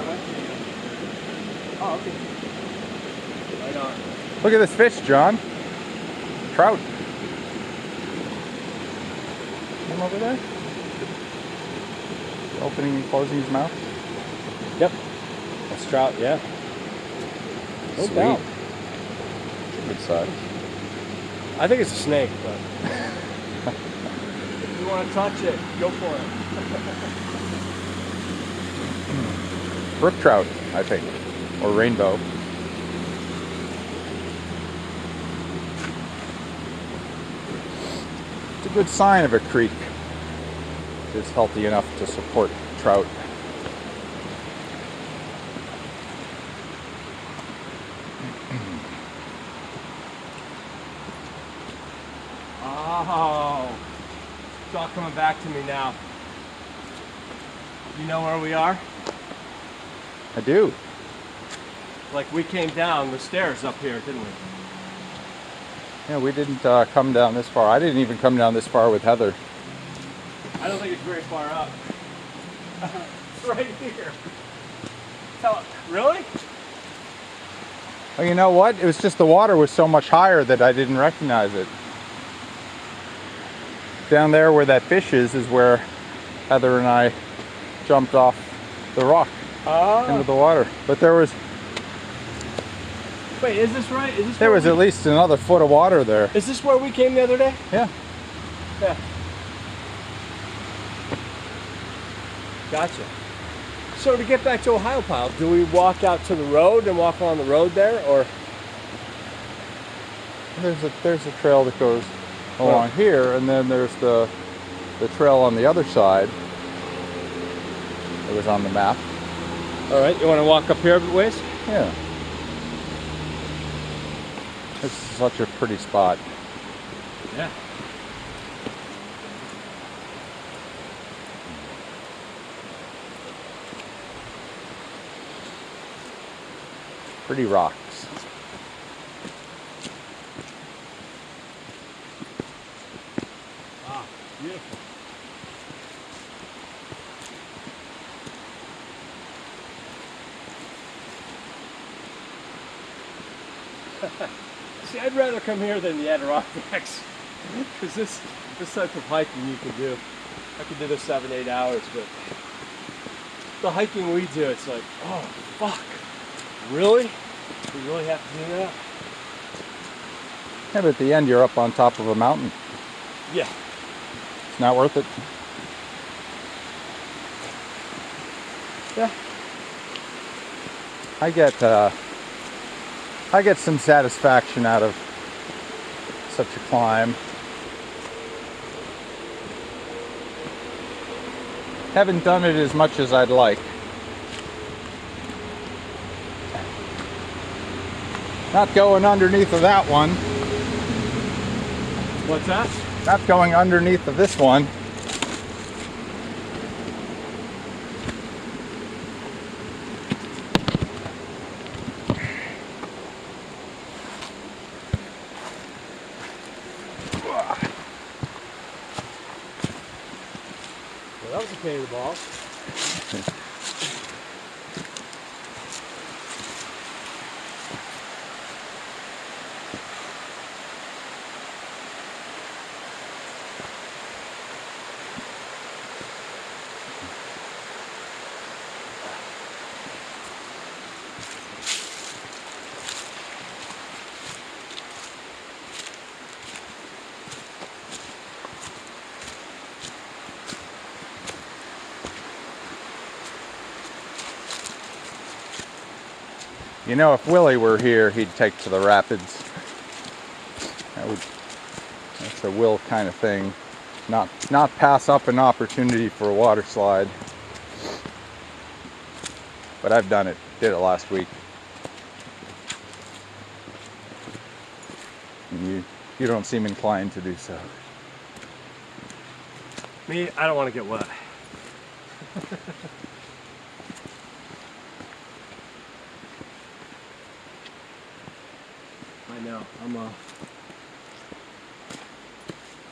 that way? Oh, okay. Right on. Look at this fish, John. Trout. Him over there? Opening and closing his mouth. Yep. That's trout, yeah. No Sweet. doubt. Good size. I think it's a snake, but if you want to touch it, go for it. Brook trout, I think. Or rainbow. It's a good sign of a creek. It's healthy enough to support trout. Oh, it's all coming back to me now. You know where we are? I do. Like we came down the stairs up here, didn't we? Yeah, we didn't come down this far. I didn't even come down this far with Heather. I don't think it's very far up. It's right here. Really? Oh, you know what? It was just the water was so much higher that I didn't recognize it. Down there where that fish is where Heather and I jumped off the rock into the water. But there was... Wait, is this right? Is this there was at least another foot of water there. Is this where we came the other day? Yeah. Yeah. Gotcha. So to get back to Ohio Pile, do we walk out to the road and walk along the road there, or? There's a trail that goes along here, and then there's the trail on the other side. It was on the map. All right, you want to walk up here a bit ways? Yeah. This is such a pretty spot. Yeah. Pretty rocks. Ah, beautiful. See, I'd rather come here than the Adirondacks, because this type of hiking you can do. I could do this 7-8 hours, but the hiking we do, it's like, oh fuck, really? We really have to do that? Yeah, but at the end you're up on top of a mountain. Yeah. It's not worth it. Yeah. I get some satisfaction out of such a climb. Haven't done it as much as I'd like. Not going underneath of that one. What's that? Not going underneath of this one. Well, that was a pain in the balls. You know, if Willie were here, he'd take to the rapids. That's a Will kind of thing. Not pass up an opportunity for a water slide. But I've done it. Did it last week. And you don't seem inclined to do so. Me, I don't want to get wet. I know.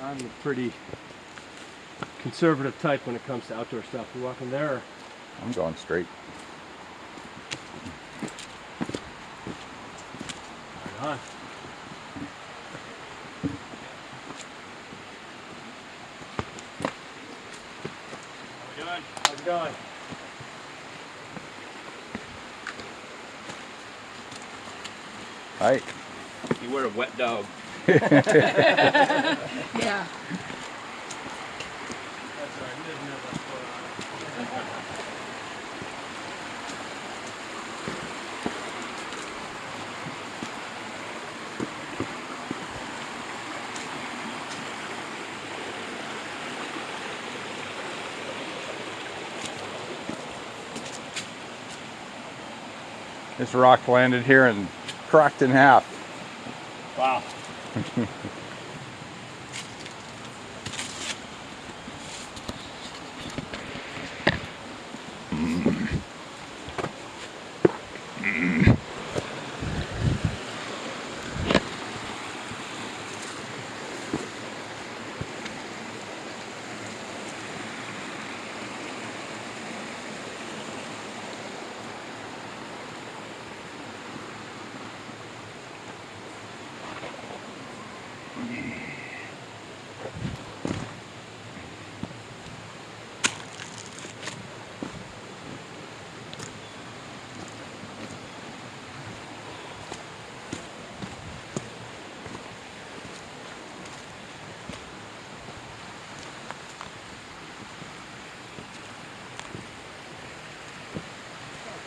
I'm a pretty conservative type when it comes to outdoor stuff. You walking there? Or? I'm going straight. Huh? How we doing? How's it going? Right. You were a wet dog. Yeah. That's all right. You didn't know what's going on. This rock landed here and cracked in half. Wow.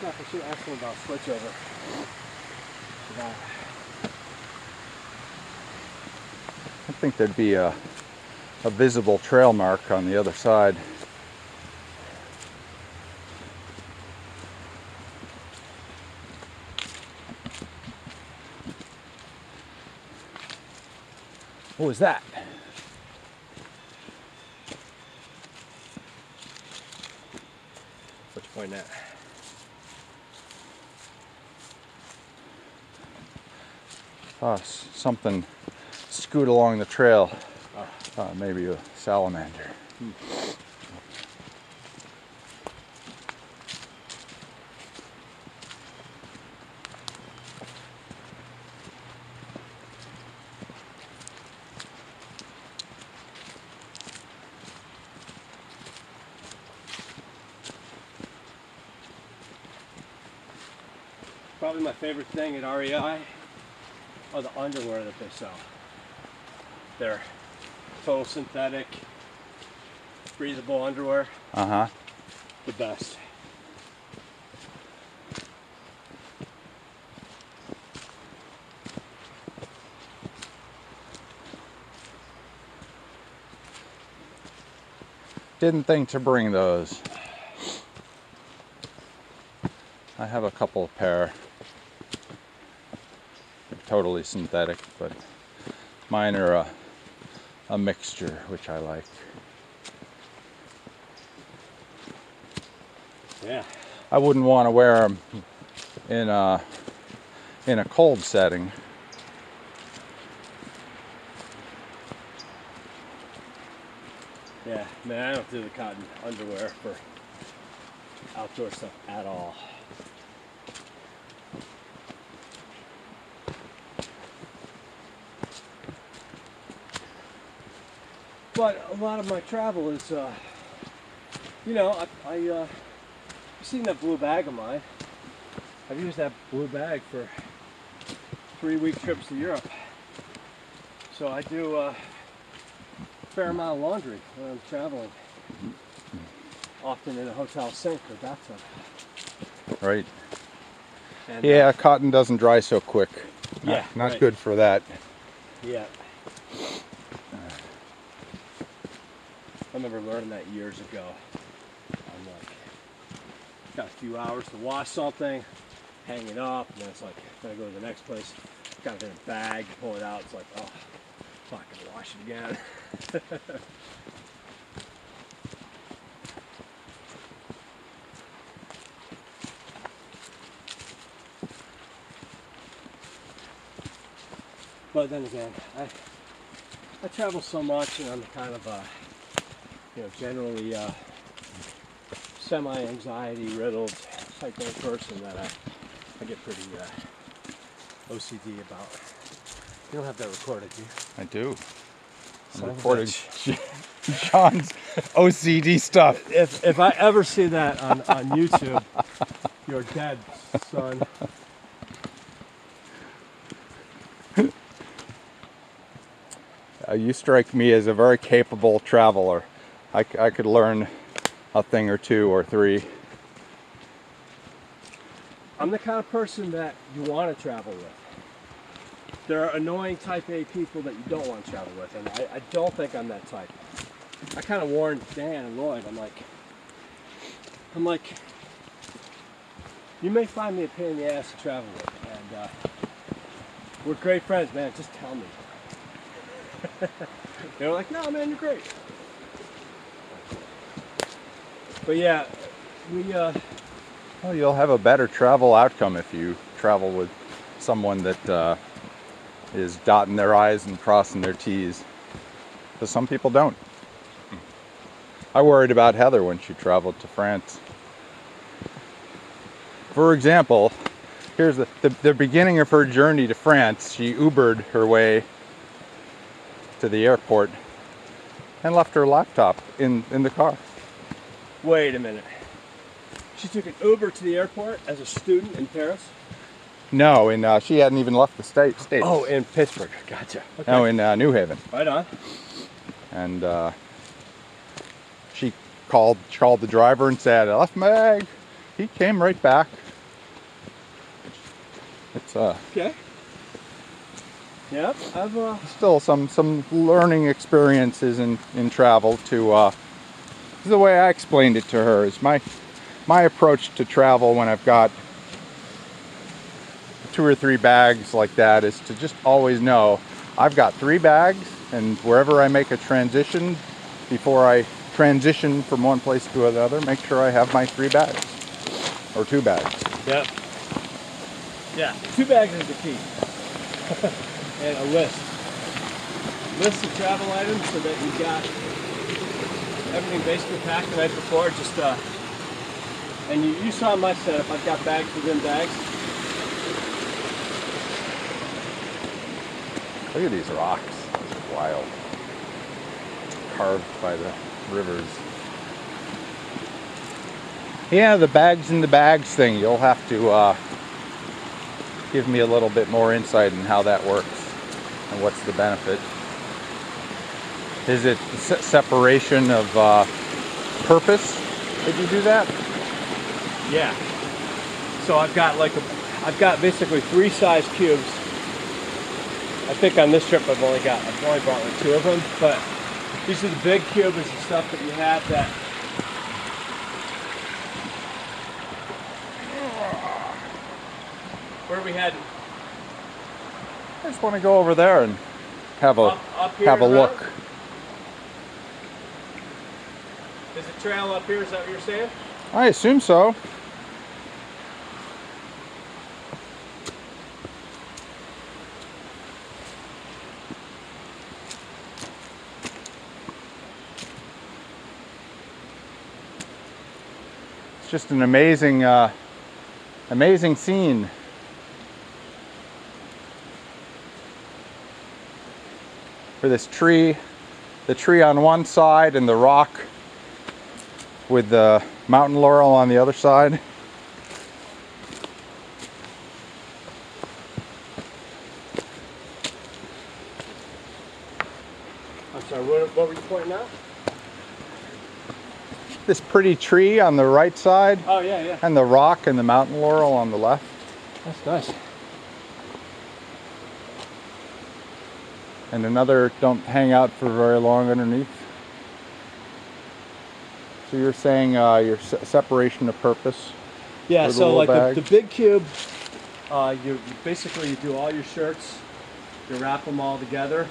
I should ask him about switchover. I think there'd be a visible trail mark on the other side. What was that? What you pointing at? Something scoot along the trail. Maybe a salamander. Probably my favorite thing at REI are the underwear that they sell. They're total synthetic, breathable underwear. Uh-huh. The best. Didn't think to bring those. I have a couple of pair. They're totally synthetic, but mine are a mixture, which I like. Yeah. I wouldn't want to wear them in a cold setting. Yeah, man, I don't do the cotton underwear for outdoor stuff at all. But a lot of my travel is, you know, you've seen that blue bag of mine. I've used that blue bag for 3-week trips to Europe. So I do a fair amount of laundry when I'm traveling. Often in a hotel sink or bathtub. Right. And, Yeah, cotton doesn't dry so quick. Yeah, Not right. good for that. Yeah. I remember learning that years ago. I'm like, got a few hours to wash something, hang it up, and then it's like, gotta go to the next place, got it in a bag, pull it out, it's like, oh, fucking wash it again. But then again, I travel so much, and I'm kind of generally semi-anxiety riddled type of person that I get pretty OCD about. You don't have that recorded, do you? I do. Son I'm of a recording bitch. John's OCD stuff. If I ever see that on YouTube, you're dead, son. You strike me as a very capable traveler. I could learn a thing or two or three. I'm the kind of person that you want to travel with. There are annoying type A people that you don't want to travel with, and I don't think I'm that type. I kind of warned Dan and Lloyd. I'm like, you may find me a pain in the ass to travel with, and we're great friends, man. Just tell me. They were like, no, man, you're great. But yeah, Well, you'll have a better travel outcome if you travel with someone that is dotting their I's and crossing their T's. Because some people don't. I worried about Heather when she traveled to France. For example, here's the beginning of her journey to France. She Ubered her way to the airport and left her laptop in the car. wait a minute. She took an Uber to the airport as a student in Paris? No, and she hadn't even left the States. Oh, in Pittsburgh. Gotcha. Okay. No, in New Haven. Right on. And she called the driver and said, I left my bag. He came right back. It's Okay. Yep, I've still some learning experiences in travel to this is the way I explained it to her. Is my approach to travel when I've got 2 or 3 bags like that is to just always know I've got 3 bags, and wherever I make a transition, before I transition from one place to another, make sure I have my 3 bags or 2 bags. Yep. Yeah, 2 bags is the key. And a list. List of travel items so that you've got everything basically packed the night before. Just and you saw my setup. I've got bags within bags. Look at these rocks. It's wild. Carved by the rivers. Yeah, the bags in the bags thing. You'll have to give me a little bit more insight in how that works and what's the benefit. Is it separation of purpose if you do that? Yeah. So I've got basically 3 size cubes. I think on this trip I've only brought like 2 of them, but these are the big cubes and stuff that you have that. Where are we heading? I just want to go over there and have a Up here have a and look. around? Is the trail up here? Is that what you're saying? I assume so. It's just an amazing amazing scene. For this tree, the tree on one side and the rock with the mountain laurel on the other side. I'm sorry, what were you pointing out? This pretty tree on the right side. Oh, yeah, yeah. And the rock and the mountain laurel on the left. That's nice. And another, don't hang out for very long underneath. So you're saying your separation of purpose? Yeah, for the so little like bag? the big cube, you basically you do all your shirts, you wrap them all together,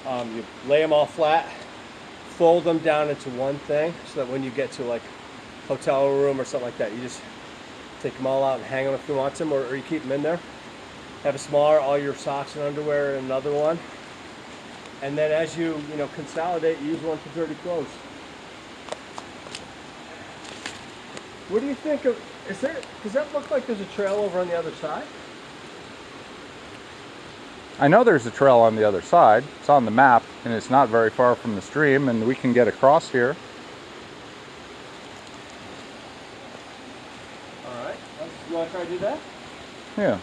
you lay them all flat, fold them down into one thing so that when you get to like hotel room or something like that, you just take them all out and hang them if you want them, or you keep them in there. Have a smaller, all your socks and underwear in another one. And then as you consolidate, you use one for dirty clothes. What do you think of, does that look like there's a trail over on the other side? I know there's a trail on the other side. It's on the map, and it's not very far from the stream, and we can get across here. All right. You want to try to do that? Yeah.